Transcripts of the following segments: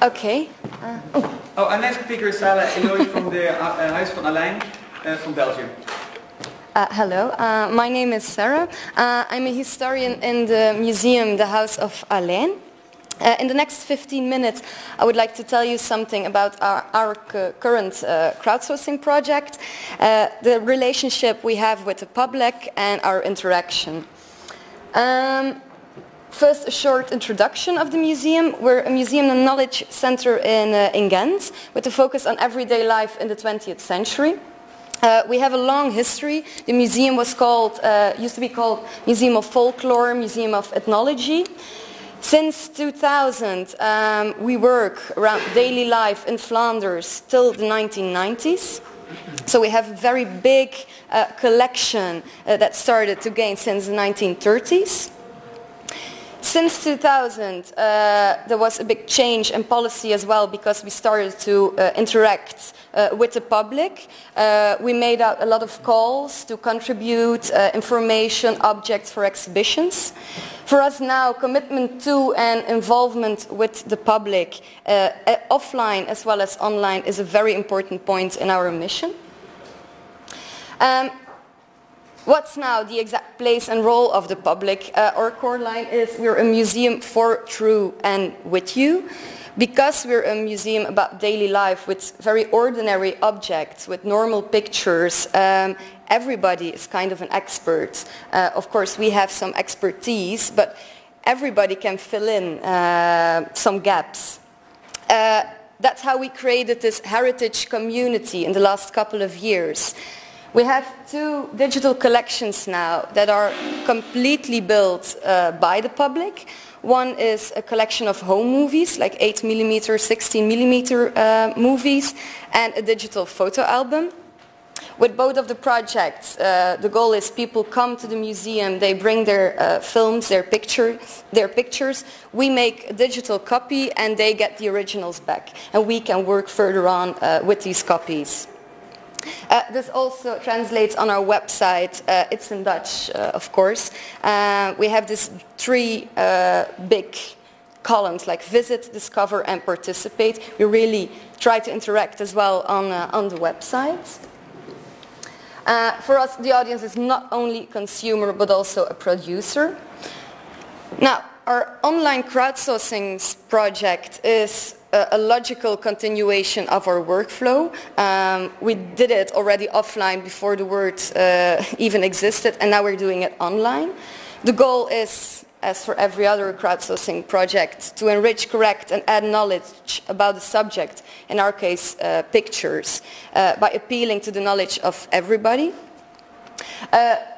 Okay. Our next speaker is Eloy from the House of Alijn from Belgium. Hello, my name is Sarah. I'm a historian in the museum, the House of Alijn. In the next 15 minutes, I would like to tell you something about our current crowdsourcing project, the relationship we have with the public, and our interaction. First, a short introduction of the museum. We're a museum and knowledge center in Ghent, with a focus on everyday life in the 20th century. We have a long history. The museum was used to be called Museum of Folklore, Museum of Ethnology. Since 2000, we work around daily life in Flanders till the 1990s. So we have a very big collection that started to gain since the 1930s. Since 2000, there was a big change in policy as well, because we started to interact with the public. We made out a lot of calls to contribute information, objects for exhibitions. For us now, commitment to and involvement with the public, offline as well as online, is a very important point in our mission. What's now the exact place and role of the public? Our core line is we're a museum for, through and with you. Because we're a museum about daily life with very ordinary objects, with normal pictures, everybody is kind of an expert. Of course, we have some expertise, but everybody can fill in some gaps. That's how we created this heritage community in the last couple of years. We have 2 digital collections now that are completely built by the public. One is a collection of home movies, like 8mm, 16mm movies, and a digital photo album. With both of the projects, the goal is people come to the museum, they bring their films, their pictures. We make a digital copy and they get the originals back. And we can work further on with these copies. This also translates on our website. It's in Dutch, of course. We have these 3 big columns, like visit, discover, and participate. We really try to interact as well on the website. For us, the audience is not only a consumer, but also a producer. Now, our online crowdsourcing project is a logical continuation of our workflow. We did it already offline before the word even existed, and now we're doing it online. The goal is, as for every other crowdsourcing project, to enrich, correct, and add knowledge about the subject, in our case, pictures, by appealing to the knowledge of everybody.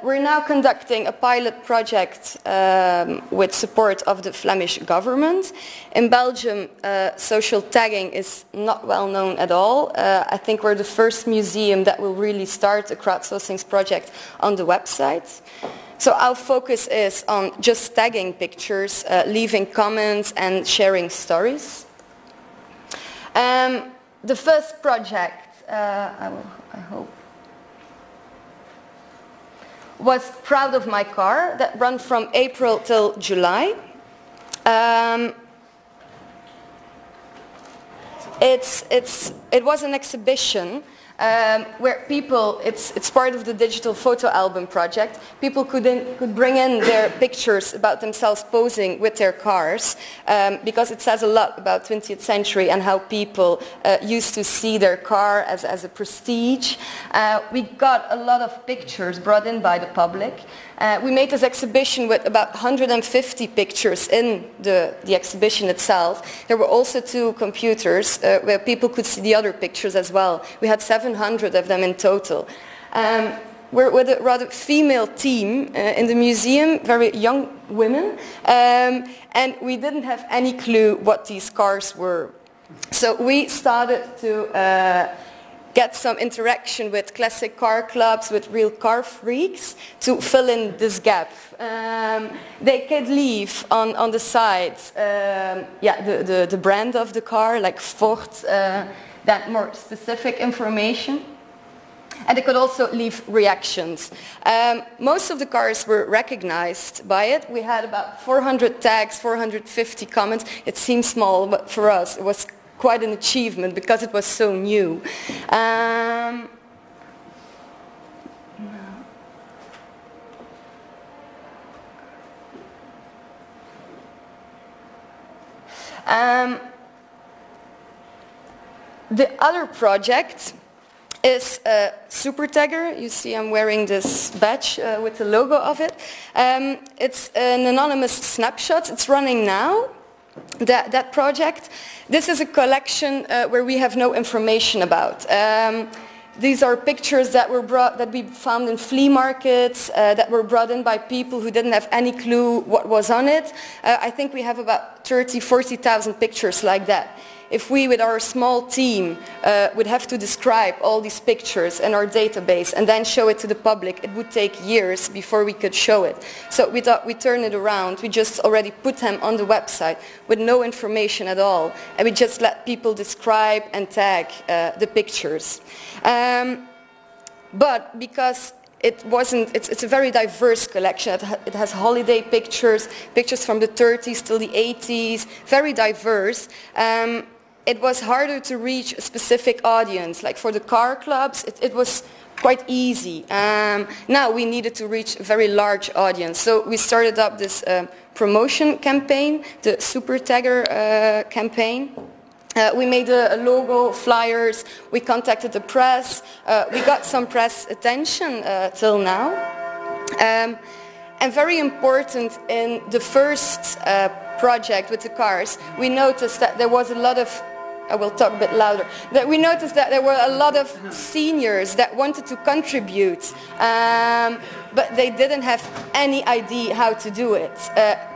We're now conducting a pilot project with support of the Flemish government. In Belgium, social tagging is not well known at all. I think we're the first museum that will really start a crowdsourcing project on the website. So our focus is on just tagging pictures, leaving comments and sharing stories. The first project, I hope, was Proud of My Car, that ran from April till July. It was an exhibition where people, it's part of the digital photo album project, people could bring in their pictures about themselves posing with their cars, because it says a lot about 20th century and how people used to see their car as a prestige. We got a lot of pictures brought in by the public. We made this exhibition with about 150 pictures in the exhibition itself. There were also 2 computers where people could see the other pictures as well. We had 700 of them in total. We're with a rather female team in the museum, very young women, and we didn't have any clue what these cars were. So we started to get some interaction with classic car clubs, with real car freaks, to fill in this gap. They could leave on the sides the brand of the car, like Ford, that more specific information. And they could also leave reactions. Most of the cars were recognized by it. We had about 400 tags, 450 comments. It seems small, but for us it was quite an achievement because it was so new. The other project is Super Tagger. You see I'm wearing this badge with the logo of it. It's an anonymous snapshot. It's running now, that project. This is a collection where we have no information about. These are pictures that we found in flea markets, that were brought in by people who didn't have any clue what was on it. I think we have about 40,000 pictures like that. If we, with our small team, would have to describe all these pictures in our database and then show it to the public, it would take years before we could show it. So we thought we'd turn it around. We just already put them on the website with no information at all. And we just let people describe and tag the pictures. But because it's a very diverse collection. It has holiday pictures, pictures from the 30s till the 80s, very diverse. It was harder to reach a specific audience. Like for the car clubs, it was quite easy. Now we needed to reach a very large audience. So we started up this promotion campaign, the Super Tagger campaign. We made a logo, flyers, we contacted the press, we got some press attention till now. And very important, in the first project with the cars, we noticed that there was a lot of, I will talk a bit louder, that we noticed that there were a lot of seniors that wanted to contribute, but they didn't have any idea how to do it.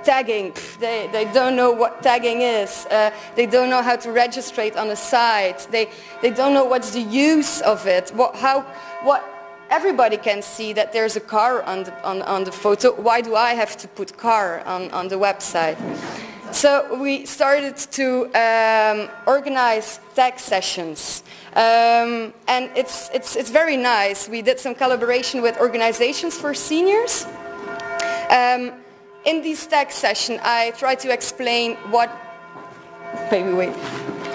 Tagging, they don't know what tagging is. They don't know how to register it on a site. They don't know what's the use of it. Everybody can see that there's a car on the photo. Why do I have to put car on the website? So we started to organize tag sessions. And it's very nice. We did some collaboration with organizations for seniors. In these tag sessions, I try to explain what...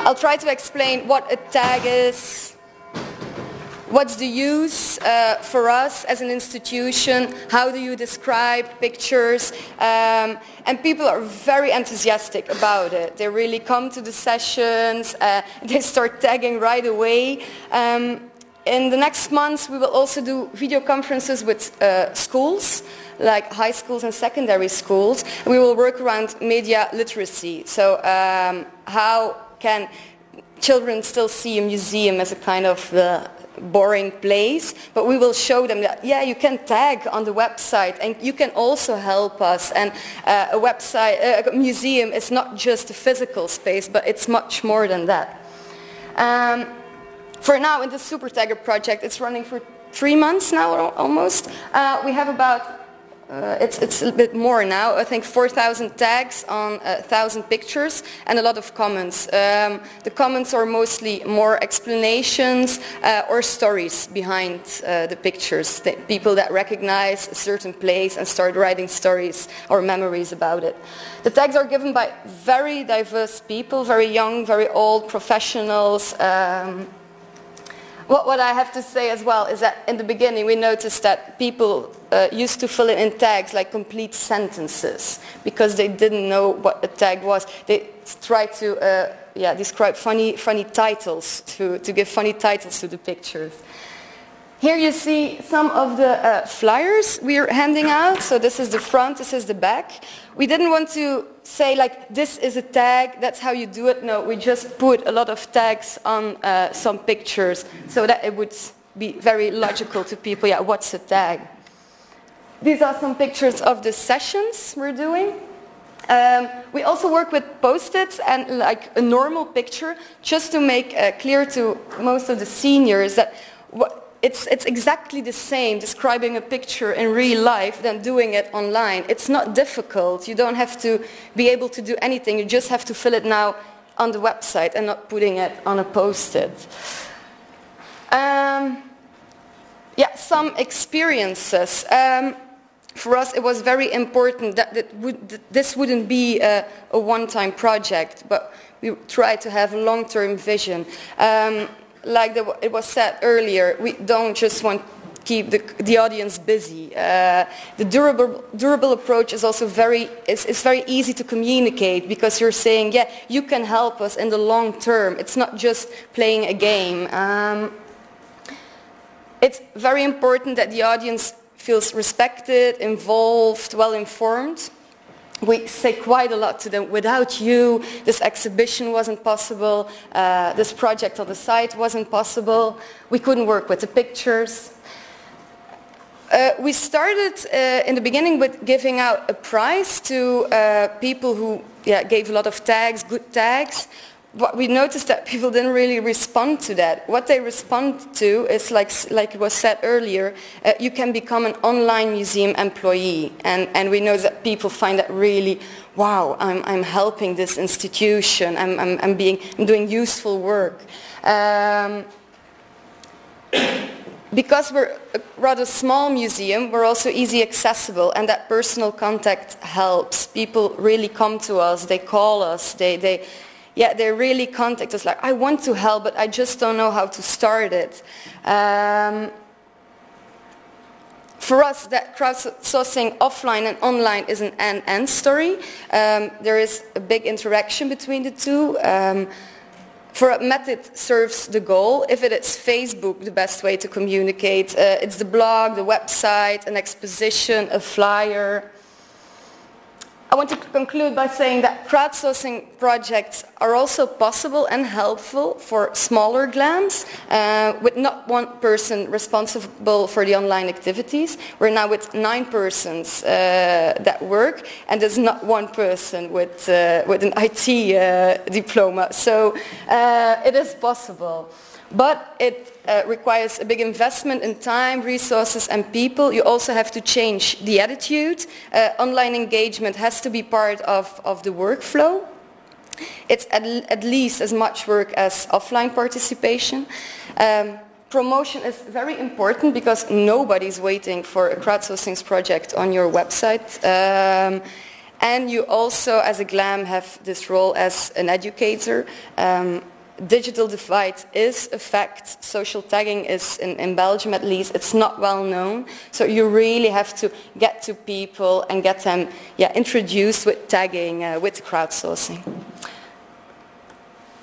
I'll try to explain what a tag is, what's the use for us as an institution, how do you describe pictures, and people are very enthusiastic about it. They really come to the sessions, they start tagging right away. In the next months we will also do video conferences with schools, like high schools and secondary schools. We will work around media literacy. So how can children still see a museum as a kind of boring place, but we will show them that, yeah, you can tag on the website and you can also help us. And a museum is not just a physical space, but it's much more than that. For now, in the Super Tagger project, it's running for 3 months now, almost. We have about, it's a bit more now, I think 4,000 tags on 1,000 pictures and a lot of comments. The comments are mostly more explanations or stories behind the pictures. People that recognize a certain place and start writing stories or memories about it. The tags are given by very diverse people, very young, very old, professionals. What I have to say as well is that in the beginning we noticed that people used to fill it in tags like complete sentences because they didn't know what a tag was. They tried to describe funny titles, to give funny titles to the pictures. Here you see some of the flyers we are handing out. So this is the front, this is the back. We didn't want to say like, this is a tag, that's how you do it. No, we just put a lot of tags on some pictures so that it would be very logical to people. Yeah, what's a tag? These are some pictures of the sessions we're doing. We also work with post-its and like a normal picture just to make clear to most of the seniors that it's exactly the same describing a picture in real life than doing it online. It's not difficult. You don't have to be able to do anything. You just have to fill it now on the website and not putting it on a post-it. Yeah, some experiences. For us, it was very important that this wouldn't be a one-time project, but we tried to have a long-term vision. Like it was said earlier, we don't just want to keep the audience busy. The durable approach is also it's very easy to communicate, because you're saying, yeah, you can help us in the long term. It's not just playing a game. It's very important that the audience feels respected, involved, well informed. We say quite a lot to them, without you, this exhibition wasn't possible, this project on the site wasn't possible, we couldn't work with the pictures. We started in the beginning with giving out a prize to people who gave a lot of tags, good tags. But we noticed that people didn't really respond to that. What they respond to is, like it was said earlier, you can become an online museum employee. And we know that people find that really, wow, I'm helping this institution, I'm doing useful work. Because we're a rather small museum, we're also easy accessible, and that personal contact helps. People really come to us, they call us, they really contact us like, I want to help, but I just don't know how to start it. For us, that crowdsourcing offline and online is an and story. There is a big interaction between the two. For a method serves the goal. If it is Facebook, the best way to communicate, it's the blog, the website, an exposition, a flyer. I want to conclude by saying that crowdsourcing projects are also possible and helpful for smaller GLAMs, with not one person responsible for the online activities. We're now with 9 persons that work, and there's not one person with an IT diploma. So it is possible. But it requires a big investment in time, resources and people. You also have to change the attitude. Online engagement has to be part of the workflow. It's at least as much work as offline participation. Promotion is very important, because nobody's waiting for a crowdsourcing project on your website. And you also, as a GLAM, have this role as an educator. Digital divide is a fact. Social tagging is, in Belgium at least, it's not well known. So you really have to get to people and get them introduced with tagging, with crowdsourcing.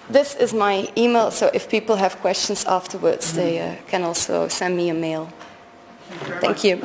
This is my email, so if people have questions afterwards, they can also send me a mail. Thank you.